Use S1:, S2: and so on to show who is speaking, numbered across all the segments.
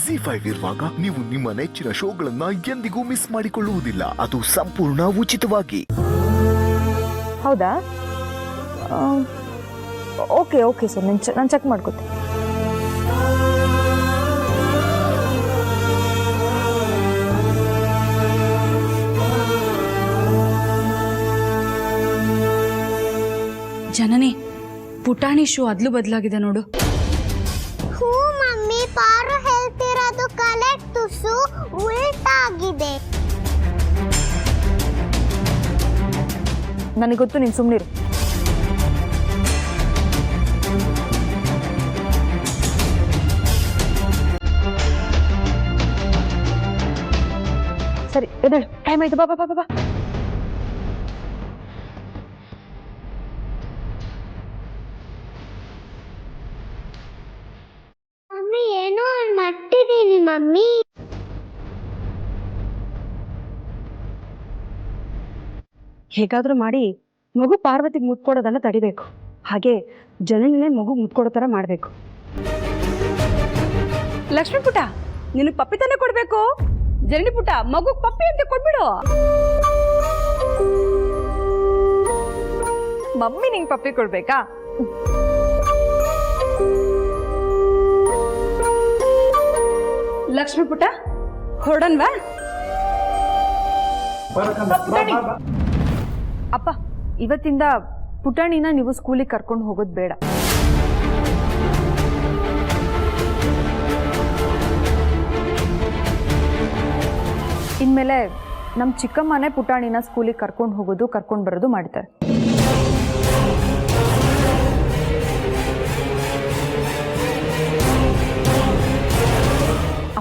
S1: ಜಿ5 ಇರುವಾಗ ನೀವು ನಿಮ್ಮ ನೆಚ್ಚಿನ ಶೋಗಳನ್ನ ಎಂದಿಗೂ ಮಿಸ್ ಮಾಡಿಕೊಳ್ಳುವುದಿಲ್ಲ. ಅದು ಸಂಪೂರ್ಣ ಉಚಿತವಾಗಿ.
S2: ಹೌದಾ? ಓಕೆ ಓಕೆ ಸರ್, ನಾನು ಚೆಕ್ ಮಾಡ್ಕೊತೀನಿ.
S3: ಜನನಿ, ಪುಟಾಣಿ ಶೂ ಅದ್ಲು ಬದಲಾಗಿದೆ ನೋಡು.
S4: ಹೂ ಮಮ್ಮಿ, ಪಾರು ಹೇಳ್ತಿರೋದು ಕಲೆಕ್ಟ್, ತುಸು ಉಲ್ಟಾಗಿದೆ.
S2: ನನಗೆ ಗೊತ್ತು, ನೀನು ಸುಮ್ಮನಿರು. ಸರಿ, ಎದ್ದೇಳು, ಟೈಮ್ ಆಯ್ತು, ಬಾ ಬಾ ಬಾ ಬಾ.
S4: ಮಮ್ಮಿ, ಏನೋ ಮಾಡ್ತಿದ್ದೀನಿ ಮಮ್ಮಿ.
S2: ಹೇಗಾದ್ರೂ ಮಾಡಿ ಮಗು ಪಾರ್ವತಿಗೆ ಮುತ್ಕೊಡೋದನ್ನ ತಡಿಬೇಕು. ಹಾಗೆ ಜನನೇ ಮಗು ಮುತ್ಕೊಡೋ ಥರ ಮಾಡಬೇಕು.
S3: ಲಕ್ಷ್ಮೀ ಪುಟ, ನಿನಗೆ ಪಪ್ಪಿ ತಾನೇ ಕೊಡ್ಬೇಕು. ಜನನಿ ಪುಟ, ಮಗು ಪಪ್ಪಿ ಅಂತ ಕೊಟ್ಬಿಡು.
S2: ಮಮ್ಮಿ ನಿಂಗೆ ಪಪ್ಪಿ ಕೊಡ್ಬೇಕಾ?
S3: ಲಕ್ಷ್ಮೀ ಪುಟ, ಹೊರಡನ್ವಾ?
S2: ಅಪ್ಪ, ಇವತ್ತಿಂದ ಪುಟಾಣಿನ ನೀವು ಸ್ಕೂಲಿಗೆ ಕರ್ಕೊಂಡು ಹೋಗೋದು ಬೇಡ. ಇನ್ಮೇಲೆ ನಮ್ಮ ಚಿಕ್ಕಮ್ಮನೇ ಪುಟಾಣಿನ ಸ್ಕೂಲಿಗೆ ಕರ್ಕೊಂಡು ಹೋಗೋದು ಕರ್ಕೊಂಡು ಬರೋದು ಮಾಡ್ತಾರೆ.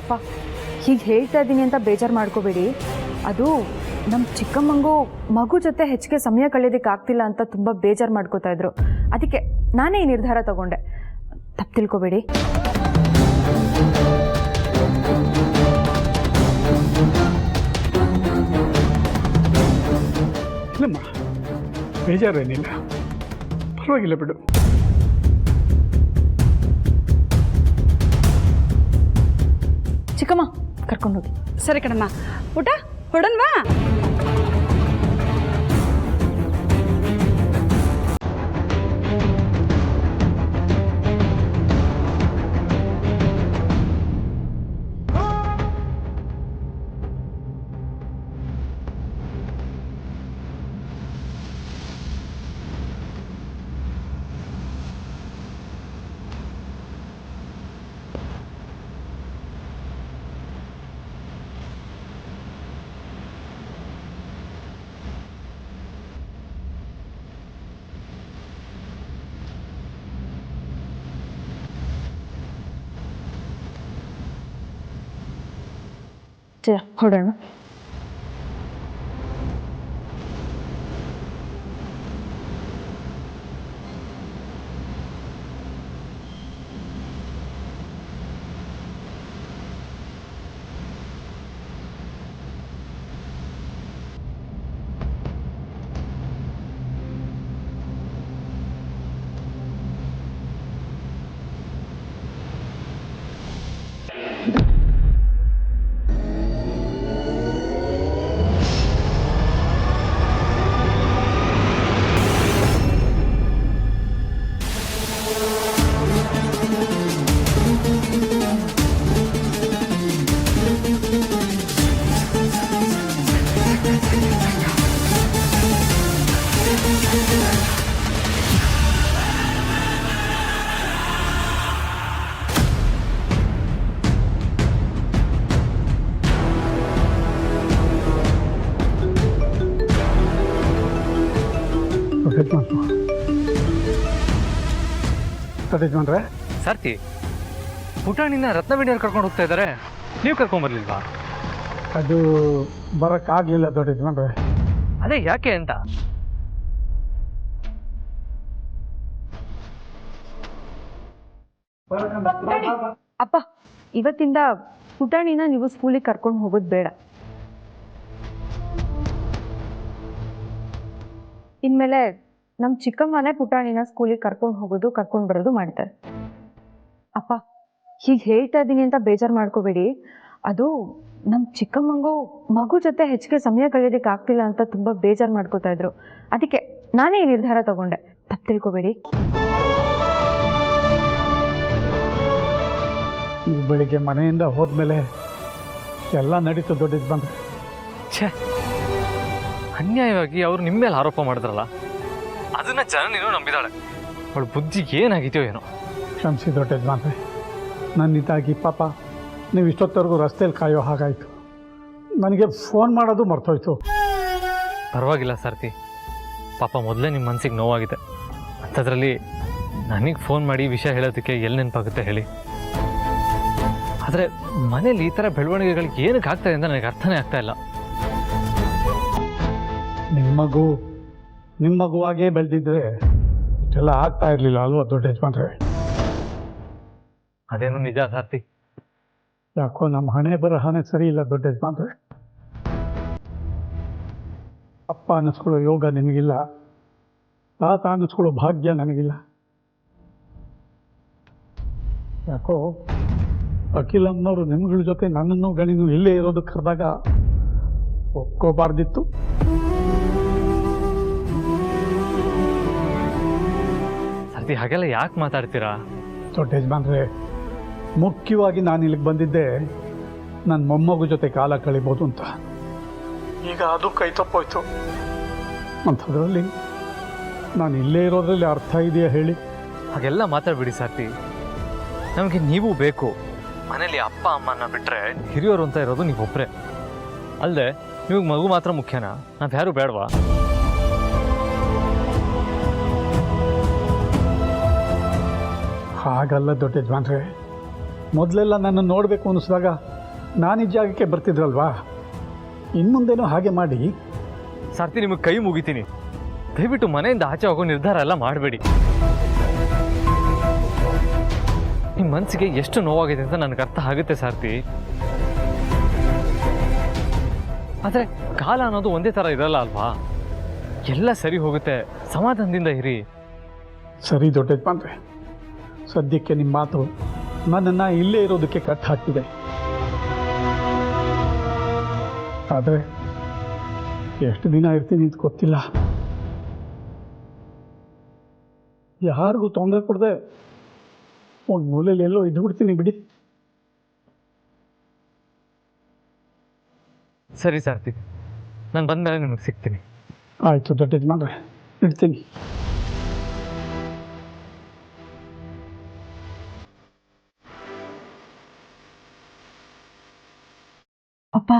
S2: ಅಪ್ಪ, ಹೀಗೆ ಹೇಳ್ತಾ ಇದ್ದೀನಿ ಅಂತ ಬೇಜಾರು ಮಾಡ್ಕೋಬೇಡಿ. ಅದು ನಮ್ಮ ಚಿಕ್ಕಮ್ಮಂಗೂ ಮಗು ಜೊತೆ ಹೆಚ್ಚಿಗೆ ಸಮಯ ಕಳೆಯೋದಕ್ಕೆ ಆಗ್ತಿಲ್ಲ ಅಂತ ತುಂಬ ಬೇಜಾರು ಮಾಡ್ಕೋತಾ ಇದ್ರು. ಅದಕ್ಕೆ ನಾನೇ ಈ ನಿರ್ಧಾರ ತಗೊಂಡೆ. ತಪ್ಪು ತಿಳ್ಕೊಬೇಡಿ.
S5: ಇಲ್ಲಮ್ಮ, ಬೇಜಾರೇನಿಲ್ಲ, ಪರವಾಗಿಲ್ಲ ಬಿಡು.
S2: ಚಿಕ್ಕಮ್ಮ ಕರ್ಕೊಂಡು ಹೋಗಿ.
S3: ಸರಿ ಕಣಮ್ಮ. ಪುಟ, ಹೊರಡನ್ವಾ?
S2: ಹೊರಡೋಣ.
S5: ಯಜಮಾನ್ರೆ,
S6: ಸಾರ್ಥಿ, ಪುಟಾಣಿನ ರತ್ನವೇಣಿಯವ್ರು ಕರ್ಕೊಂಡು ಹೋಗ್ತಾ ಇದ್ದಾರೆ, ನೀವು ಕರ್ಕೊಂಬರ್ಲಿಲ್ವಾ?
S5: ಅದು ಬರೋಕ್ಕಾಗಲಿಲ್ಲ ದೊಡ್ಡ ಯಜಮಾನ್ರೆ.
S6: ಅದೇ ಯಾಕೆ ಅಂತ?
S2: ಅಪ್ಪ, ಇವತ್ತಿಂದ ಪುಟಾಣಿನ ನೀವು ಸ್ಕೂಲಿಗೆ ಕರ್ಕೊಂಡು ಹೋಗೋದು ಬೇಡ. ಇನ್ಮೇಲೆ ನಮ್ಮ ಚಿಕ್ಕಮ್ಮನೇ ಪುಟಾಣಿನ ಸ್ಕೂಲಿಗೆ ಕರ್ಕೊಂಡು ಹೋಗೋದು ಕರ್ಕೊಂಡು ಬರೋದು ಮಾಡ್ತಾರೆ. ಅಪ್ಪ, ಹೀಗೆ ಹೇಳ್ತಾ ಇದ್ದೀನಿ ಅಂತ ಬೇಜಾರು ಮಾಡ್ಕೋಬೇಡಿ. ಅದು ನಮ್ಮ ಚಿಕ್ಕಮ್ಮಂಗೂ ಮಗು ಜೊತೆ ಹೆಚ್ಚಿಗೆ ಸಮಯ ಕಳೆಯೋದಕ್ಕೆ ಆಗ್ತಿಲ್ಲ ಅಂತ ತುಂಬ ಬೇಜಾರು ಮಾಡ್ಕೋತಾ ಇದ್ರು. ಅದಕ್ಕೆ ನಾನೇ ಈ ನಿರ್ಧಾರ ತಗೊಂಡೆ. ತಪ್ಪು ತಿಳ್ಕೊಬೇಡಿ.
S5: ನೀವು ಬೆಳಿಗ್ಗೆ ಮನೆಯಿಂದ ಹೋದ್ಮೇಲೆ ಎಲ್ಲ ನಡೀತು ದೊಡ್ಡದು ಬಂದರೆ.
S6: ಛೇ, ಅನ್ಯಾಯವಾಗಿ ಅವ್ರು ನಿಮ್ಮ ಮೇಲೆ ಆರೋಪ ಮಾಡಿದ್ರಲ್ಲ, ಅದನ್ನ ಜನನೇನೋ ನಂಬಿದಾಳೆ. ಅವಳ ಬುದ್ಧಿ ಏನಾಗಿದೆಯೋ ಏನೋ.
S5: ಕ್ಷಮಿಸಿ ದೊಡ್ಡದು ಬಂದರೆ, ನನ್ನಿಂದಾಗಿ ಪಾಪ ನೀವು ಇಷ್ಟೊತ್ತವರೆಗೂ ರಸ್ತೆಯಲ್ಲಿ ಕಾಯೋ ಹಾಗಾಯಿತು. ನನಗೆ ಫೋನ್ ಮಾಡೋದು ಮರ್ತೋಯ್ತು.
S6: ಪರವಾಗಿಲ್ಲ ಸಾರ್ಥಿ, ಪಾಪ ಮೊದಲೇ ನಿಮ್ಮ ಮನಸ್ಸಿಗೆ ನೋವಾಗಿದೆ. ಅಂಥದ್ರಲ್ಲಿ ನನಗೆ ಫೋನ್ ಮಾಡಿ ವಿಷಯ ಹೇಳೋದಕ್ಕೆ ಎಲ್ಲಿ ನೆನಪಾಗುತ್ತೆ ಹೇಳಿ. ಆದರೆ ಮನೇಲಿ ಈ ಥರ ಬೆಳವಣಿಗೆಗಳಿಗೆ ಏನಕ್ಕೆ ಆಗ್ತಾಯಿದೆ ಅಂತ ನನಗೆ ಅರ್ಥನೇ ಆಗ್ತಾ ಇಲ್ಲ.
S5: ನಿಮ್ಮ ಮಗುವಾಗೇ ಬೆಳೆದಿದ್ರೆ ಇಷ್ಟೆಲ್ಲ ಆಗ್ತಾ ಇರಲಿಲ್ಲ ಅಲ್ವಾ ದೊಡ್ಡ ಯಜಮಾನ್ರೆ?
S6: ಅದೇನು ನಿಜ ಸಾರ್ಥಿ.
S5: ಯಾಕೋ ನಮ್ಮ ಹಣೆ ಬರಹನೇ ಸರಿ ಇಲ್ಲ ದೊಡ್ಡ ಯಜಮಾನ್ರೆ. ಅಪ್ಪ ಅನ್ನಿಸ್ಕೊಳ್ಳೋ ಯೋಗ ನಿಮಗಿಲ್ಲ, ತಾತ ಅನ್ನಿಸ್ಕೊಳ್ಳೋ ಭಾಗ್ಯ ನನಗಿಲ್ಲ. ಯಾಕೋ ಅಖಿಲಮ್ಮನವರು ನಿಮ್ಗಳ ಜೊತೆ ನನ್ನನ್ನು ಗಣಿನು ಇಲ್ಲೇ ಇರೋದಕ್ಕೆ ಕರೆದಾಗ ಒಪ್ಕೋಬಾರ್ದಿತ್ತು.
S6: ಸಾರ್ಥಿ, ಹಾಗೆಲ್ಲ ಯಾಕೆ ಮಾತಾಡ್ತೀರಾ?
S5: ದೊಡ್ಡ ಯಜಮಾನ್ರೆ, ಮುಖ್ಯವಾಗಿ ನಾನು ಇಲ್ಲಿಗೆ ಬಂದಿದ್ದೆ ನನ್ನ ಮೊಮ್ಮಗು ಜೊತೆ ಕಾಲ ಕಳಿಬೋದು ಅಂತ. ಈಗ ಅದು ಕೈ ತಪ್ಪೋಯ್ತು. ಅಂಥದ್ರಲ್ಲಿ ನಾನು ಇಲ್ಲೇ ಇರೋದ್ರಲ್ಲಿ ಅರ್ಥ ಇದೆಯಾ ಹೇಳಿ?
S6: ಹಾಗೆಲ್ಲ ಮಾತಾಡ್ಬಿಡಿ ಸಾರ್ಥಿ. ನಮಗೆ ನೀವು ಬೇಕು. ಮನೇಲಿ ಅಪ್ಪ ಅಮ್ಮನ ಬಿಟ್ಟರೆ ಹಿರಿಯರು ಅಂತ ಇರೋದು ನೀವೊಬ್ಬರೇ. ಅಲ್ಲದೆ ನಿಮಗೆ ಮಗು ಮಾತ್ರ ಮುಖ್ಯನಾ? ನಾವ್ಯಾರು ಬೇಡವಾ?
S5: ಹಾಗಲ್ಲ ದೊಡ್ಡ ಯಜಮಾನ್ರೆ, ಮೊದಲೆಲ್ಲ ನನ್ನ ನೋಡಬೇಕು ಅನ್ನಿಸಿದಾಗ ನಾನು ಈ ಜಾಗಕ್ಕೆ ಬರ್ತಿದ್ರಲ್ವಾ? ಇನ್ಮುಂದೇನೂ ಹಾಗೆ ಮಾಡಿ.
S6: ಸಾರ್ಥಿ, ನಿಮಗೆ ಕೈ ಮುಗಿತೀನಿ. ದಯವಿಟ್ಟು ಮನೆಯಿಂದ ಆಚೆ ಹೋಗೋ ನಿರ್ಧಾರ ಎಲ್ಲ ಮಾಡಬೇಡಿ. ನಿಮ್ಮ ಮನಸ್ಸಿಗೆ ಎಷ್ಟು ನೋವಾಗಿದೆ ಅಂತ ನನಗೆ ಅರ್ಥ ಆಗುತ್ತೆ ಸಾರ್ಥಿ. ಆದರೆ ಕಾಲ ಅನ್ನೋದು ಒಂದೇ ಥರ ಇರಲ್ಲ ಅಲ್ವಾ? ಎಲ್ಲ ಸರಿ ಹೋಗುತ್ತೆ. ಸಮಾಧಾನದಿಂದ ಇರಿ.
S5: ಸರಿ ದೊಡ್ಡ ಯಜಮಾನ್ರೆ, ಸದ್ಯಕ್ಕೆ ನಿಮ್ಮ ಮಾತು ನನ್ನನ್ನು ಇಲ್ಲೇ ಇರೋದಕ್ಕೆ ಕಟ್ ಹಾಕ್ತಿದೆ. ಆದರೆ ಎಷ್ಟು ದಿನ ಇರ್ತೀನಿ ಅಂತ ಗೊತ್ತಿಲ್ಲ. ಯಾರಿಗೂ ತೊಂದರೆ ಕೊಡದೆ ಒಂದು ಮೂಲೆಯಲ್ಲಿ ಎಲ್ಲೋ ಇದ್ದು ಬಿಡ್ತೀನಿ ಬಿಡಿ.
S6: ಸರಿ ಸಾರ್ಥಿ, ನಾನು ಬಂದಮೇಲೆ ನಿಮಗೆ ಸಿಗ್ತೀನಿ.
S5: ಆಯಿತು ದೊಡ್ಡ ಯಜಮಾನ್ರೆ, ಇಡ್ತೀನಿ.
S3: ಅಪ್ಪ,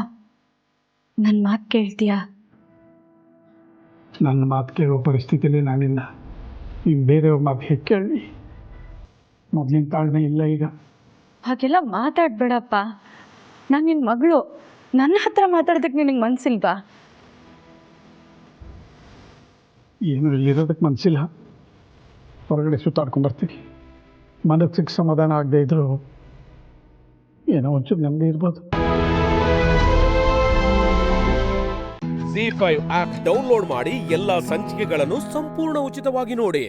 S3: ನನ್ನ ಮಾತು ಕೇಳ್ತೀಯಾ?
S5: ನನ್ನ ಮಾತು ಕೇಳೋ ಪರಿಸ್ಥಿತಿಯಲ್ಲಿ ನಾನಿಲ್ಲ. ಈಗ ಬೇರೆಯವ್ರ ಮಾತು ಹೇಗೆ ಕೇಳಿ? ಮೊದಲಿನ ತಾಳ್ಮೆ ಇಲ್ಲ ಈಗ.
S3: ಹಾಗೆಲ್ಲ ಮಾತಾಡ್ಬೇಡಪ್ಪ. ನಾನು ನಿನ್ನ ಮಗಳು. ನನ್ನ ಹತ್ರ ಮಾತಾಡೋದಕ್ಕೆ ನಿನಗೆ ಮನಸ್ಸಿಲ್ವಾ?
S5: ಏನು ಇಲ್ಲಿರೋದಕ್ಕೆ ಮನಸ್ಸಿಲ್ಲ. ಹೊರಗಡೆ ಸುತ್ತಾಡ್ಕೊಂಡ್ಬರ್ತೀನಿ. ಮನಸ್ಸಿಗೆ ಸಮಾಧಾನ ಆಗದೆ ಇದ್ದರೂ ಏನೋ ಒಂಚೂರು ನೆಮ್ಮದಿ ಇರ್ಬೋದು.
S7: ZEE5 ಆಪ್ ಡೌನ್ಲೋಡ್ ಮಾಡಿ ಎಲ್ಲಾ ಸಂಚಿಕೆಗಳನ್ನು ಸಂಪೂರ್ಣ ಉಚಿತವಾಗಿ ನೋಡಿ.